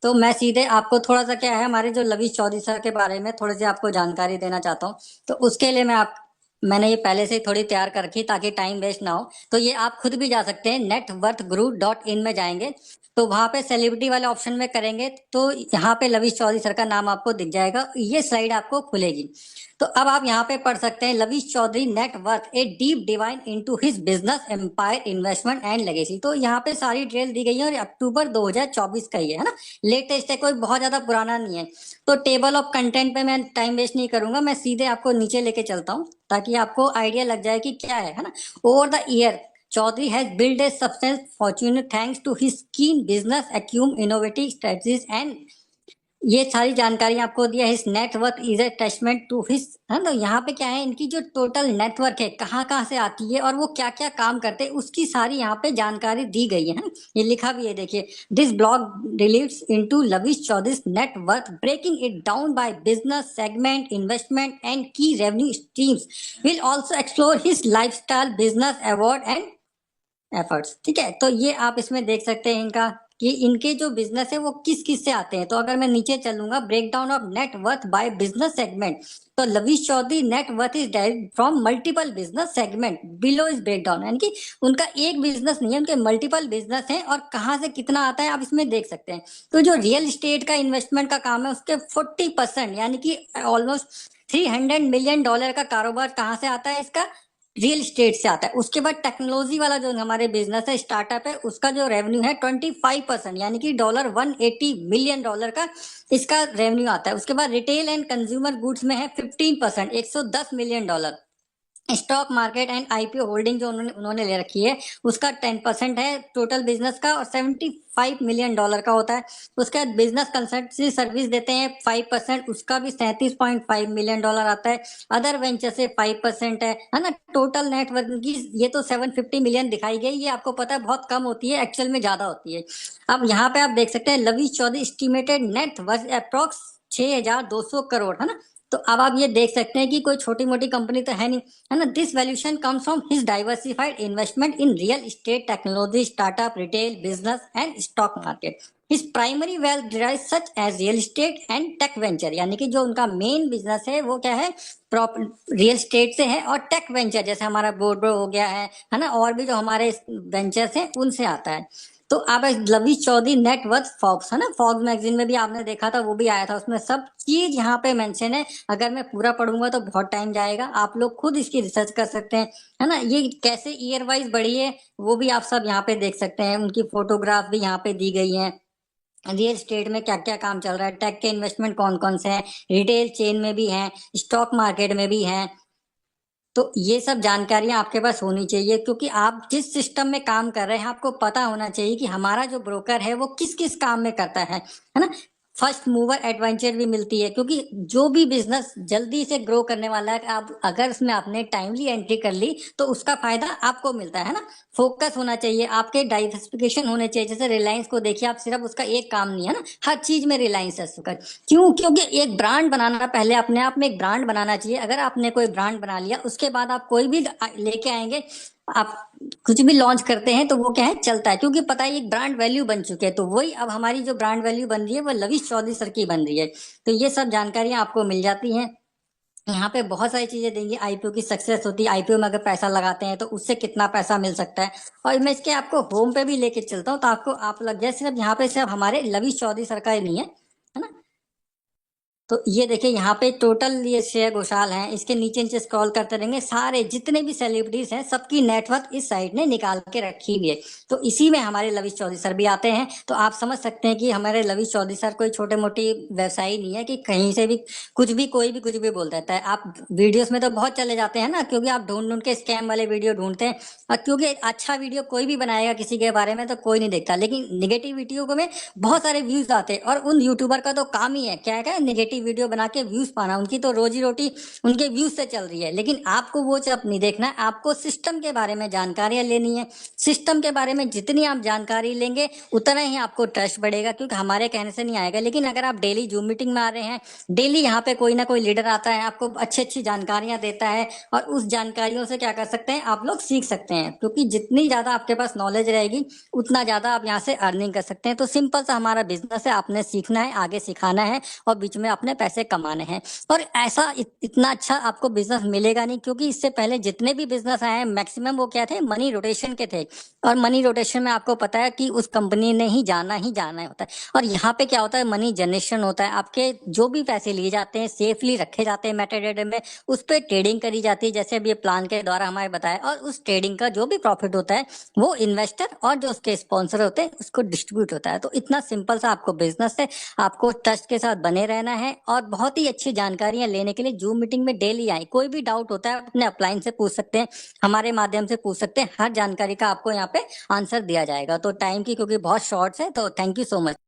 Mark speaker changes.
Speaker 1: तो मैं सीधे आपको थोड़ा सा क्या है हमारे जो लवीश चौधरी सर के बारे में थोड़ी सी आपको जानकारी देना चाहता हूँ। तो उसके लिए मैंने ये पहले से ही थोड़ी तैयार कर रखी ताकि टाइम वेस्ट ना हो। तो ये आप खुद भी जा सकते हैं, networthguru.in में जाएंगे तो वहां पे सेलिब्रिटी वाले ऑप्शन में करेंगे तो यहाँ पे लवीश चौधरी सर का नाम आपको दिख जाएगा, ये स्लाइड आपको खुलेगी। तो अब आप यहाँ पे पढ़ सकते हैं Lavish Chaudhary net worth a deep divine into his business empire investment and legacy. तो यहाँ पे सारी डिटेल दी गई है और अक्टूबर 2024 का ही है ना, लेटेस्ट है, कोई बहुत ज्यादा पुराना नहीं है। तो टेबल ऑफ कंटेंट पे मैं टाइम वेस्ट नहीं करूंगा, मैं सीधे आपको नीचे लेके चलता हूँ ताकि आपको आइडिया लग जाए कि क्या है ना। Over the year Chaudhary has built a substantial fortune thanks to his keen business acumen, innovative strategies and ये सारी जानकारी आपको दिया है। Network is attachment to his, है ना। तो यहाँ पे क्या है, इनकी जो टोटल नेटवर्क है कहाँ कहाँ से आती है और वो क्या क्या काम करते हैं उसकी सारी यहाँ पे जानकारी दी गई है ना। ये लिखा भी है, देखिए, this blog relates into Lavish Chaudhary network, breaking it down by business segment, investment and की revenue streams, will also explore his lifestyle, business award and efforts. ठीक है, तो ये आप इसमें देख सकते हैं इनका कि इनके जो बिजनेस है वो किस किस से आते हैं। तो अगर मैं नीचे चलूंगा, breakdown of net worth by business segment, तो Lavish Chaudhary net worth is direct from multiple business segment below is breakdown, यानी कि उनका एक बिजनेस नहीं है, उनके मल्टीपल बिजनेस हैं और कहाँ से कितना आता है आप इसमें देख सकते हैं। तो जो रियल एस्टेट का इन्वेस्टमेंट का काम है उसके 40% यानी कि ऑलमोस्ट $300 मिलियन का कारोबार कहाँ से आता है, इसका रियल एस्टेट से आता है। उसके बाद टेक्नोलॉजी वाला जो हमारे बिजनेस है, स्टार्टअप है, उसका जो रेवेन्यू है 25% यानी कि $180 मिलियन का इसका रेवेन्यू आता है। उसके बाद रिटेल एंड कंज्यूमर गुड्स में है 15%, $110 million. Stock market and IPO holding जो उन्होंने ले रखी है उसका 10% है टोटल बिजनेस का और $75 मिलियन का होता है। उसके बाद बिजनेस कंसल्टेंसी सर्विस देते हैं 5%, उसका भी $37.5 मिलियन आता है। अदर वेंचर से 5% है ना। टोटल नेटवर्क की ये तो 750 मिलियन दिखाई गई, ये आपको पता है बहुत कम होती है, एक्चुअल में ज्यादा होती है। अब यहाँ पे आप देख सकते हैं Lavish Chaudhary estimated net worth approx 6200 crore, है ना। तो अब आप ये देख सकते हैं कि कोई छोटी मोटी कंपनी तो है नहीं, है ना। This valuation comes from his diversified investment in real estate, technology, startup, retail business and stock market. His primary wealth derives such as real estate and tech venture, यानी कि जो उनका मेन बिजनेस है वो क्या है, रियल एस्टेट से है और टेक वेंचर जैसे हमारा बोर्डो हो गया है ना, और भी जो हमारे वेंचर्स हैं उनसे आता है। तो आप लवीश चौधरी नेटवर्थ फॉक्स, है ना, फॉक्स मैगजीन में भी आपने देखा था, वो भी आया था, उसमें सब चीज यहाँ पे मेंशन है। अगर मैं पूरा पढ़ूंगा तो बहुत टाइम जाएगा, आप लोग खुद इसकी रिसर्च कर सकते हैं, है ना। ये कैसे ईयर वाइज बढ़ी है वो भी आप सब यहाँ पे देख सकते हैं, उनकी फोटोग्राफ भी यहाँ पे दी गई है। रियल स्टेट में क्या क्या काम चल रहा है, टेक के इन्वेस्टमेंट कौन कौन से हैं, रिटेल चेन में भी हैं, स्टॉक मार्केट में भी हैं। तो ये सब जानकारियां आपके पास होनी चाहिए क्योंकि आप जिस सिस्टम में काम कर रहे हैं आपको पता होना चाहिए कि हमारा जो ब्रोकर है वो किस किस काम में करता है ना। फर्स्ट मूवर एडवेंचर भी मिलती है क्योंकि जो भी बिजनेस जल्दी से ग्रो करने वाला है, आप अगर उसमें आपने टाइमली एंट्री कर ली तो उसका फायदा आपको मिलता है ना। फोकस होना चाहिए, आपके डाइवर्सिफिकेशन होने चाहिए। जैसे रिलायंस को देखिए आप, सिर्फ उसका एक काम नहीं है ना, हर चीज में रिलायंस है उसका। क्यों? क्योंकि एक ब्रांड बनाना, पहले अपने आप में एक ब्रांड बनाना चाहिए। अगर आपने कोई ब्रांड बना लिया उसके बाद आप कोई भी लेके आएंगे, आप कुछ भी लॉन्च करते हैं तो वो क्या है, चलता है, क्योंकि पता है एक ब्रांड वैल्यू बन चुके हैं। तो वही अब हमारी जो ब्रांड वैल्यू बन रही है वो लवीश चौधरी सर की बन रही है। तो ये सब जानकारियां आपको मिल जाती हैं। यहाँ पे बहुत सारी चीजें देंगी, आईपीओ की सक्सेस होती है, आईपीओ में अगर पैसा लगाते हैं तो उससे कितना पैसा मिल सकता है। और मैं इसके आपको होम पे भी लेके चलता हूँ तो आपको आप लग जाए सिर्फ यहाँ पे सिर्फ हमारे लवीश चौधरी सर का ही नहीं है ना। तो ये देखिए यहाँ पे टोटल ये श्रेया घोषाल हैं, इसके नीचे नीचे स्क्रॉल करते रहेंगे, सारे जितने भी सेलिब्रिटीज हैं सबकी नेटवर्क इस साइट ने निकाल के रखी हुई है। तो इसी में हमारे लवीश चौधरी सर भी आते हैं। तो आप समझ सकते हैं कि हमारे लवीश चौधरी सर कोई छोटे मोटी व्यवसायी नहीं है कि कहीं से भी कुछ भी कोई भी कुछ भी बोल देता है। आप वीडियोस में तो बहुत चले जाते हैं ना, क्योंकि आप ढूंढ ढूंढ के स्कैम वाले वीडियो ढूंढते हैं। और क्योंकि अच्छा वीडियो कोई भी बनाएगा किसी के बारे में तो कोई नहीं देखता, लेकिन निगेटिव वीडियो को में बहुत सारे व्यूज आते हैं और उन यूट्यूबर का तो काम ही है क्या है, निगेटिव क्रिएटिव वीडियो बना के व्यूज पाना, उनकी तो रोजी रोटी उनके व्यूज से चल रही है। लेकिन आपको वो सब नहीं देखना है, आपको सिस्टम के बारे में जानकारियां लेनी है। सिस्टम के बारे में जितनी आप जानकारी लेंगे उतना ही आपको ट्रस्ट बढ़ेगा, क्योंकि हमारे कहने से नहीं आएगा। लेकिन अगर आप डेली जूम मीटिंग में आ रहे हैं, डेली यहाँ पे कोई ना कोई लीडर आता है, आपको अच्छी अच्छी जानकारियां देता है, और उस जानकारियों से क्या कर सकते हैं, आप लोग सीख सकते हैं। क्योंकि जितनी ज्यादा आपके पास नॉलेज रहेगी उतना ज्यादा आप यहाँ से अर्निंग कर सकते हैं। तो सिंपल सा हमारा बिजनेस है, आपने सीखना है, आगे सिखाना है, और बीच में अपने पैसे कमाने हैं। और ऐसा इतना अच्छा आपको बिजनेस मिलेगा नहीं, क्योंकि इससे पहले जितने भी बिजनेस आए हैं मैक्सिमम वो क्या थे, मनी रोटेशन के थे। और मनी रोटेशन में आपको पता है कि उस कंपनी ने ही जाना होता है। और यहाँ पे क्या होता है, मनी जनरेशन होता है। आपके जो भी पैसे लिए जाते हैं सेफली रखे जाते हैं मेटाडेटा में, उस पर ट्रेडिंग करी जाती है, जैसे अभी ये प्लान के द्वारा हमारे बताया। और उस ट्रेडिंग का जो भी प्रॉफिट होता है वो इन्वेस्टर और जो उसके स्पॉन्सर होते हैं उसको डिस्ट्रीब्यूट होता है। तो इतना सिंपल सा आपको बिजनेस है, आपको ट्रस्ट के साथ बने रहना है। और बहुत ही अच्छी जानकारियां लेने के लिए जूम मीटिंग में डेली आए। कोई भी डाउट होता है अपने अपलाइन से पूछ सकते हैं, हमारे माध्यम से पूछ सकते हैं। हर जानकारी का आपको यहाँ पे आंसर दिया जाएगा। तो टाइम की क्योंकि बहुत शॉर्ट्स है, तो थैंक यू सो मच।